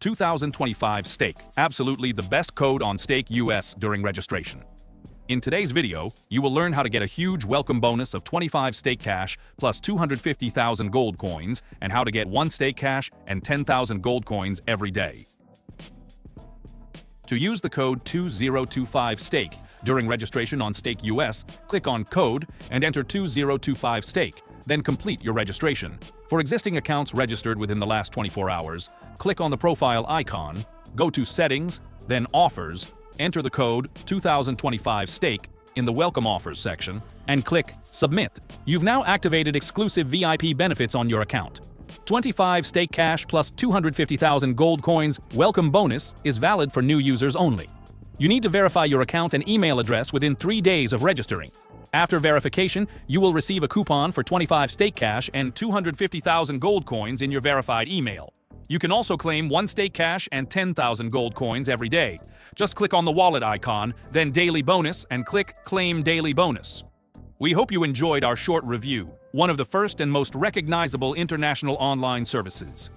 2025 Stake, absolutely the best code on Stake US during registration. In today's video, you will learn how to get a huge welcome bonus of 25 Stake Cash plus 250,000 gold coins and how to get 1 Stake Cash and 10,000 gold coins every day. To use the code 2025 Stake during registration on Stake US, click on Code and enter 2025 Stake, then complete your registration. For existing accounts registered within the last 24 hours, click on the profile icon, go to Settings, then Offers, enter the code 2025 Stake in the Welcome Offers section, and click Submit. You've now activated exclusive VIP benefits on your account. 25 Stake Cash plus 250,000 gold coins welcome bonus is valid for new users only. You need to verify your account and email address within 3 days of registering. After verification, you will receive a coupon for 25 Stake Cash and 250,000 gold coins in your verified email. You can also claim 1 Stake Cash and 10,000 gold coins every day. Just click on the wallet icon, then Daily Bonus, and click Claim Daily Bonus. We hope you enjoyed our short review, one of the first and most recognizable international online services.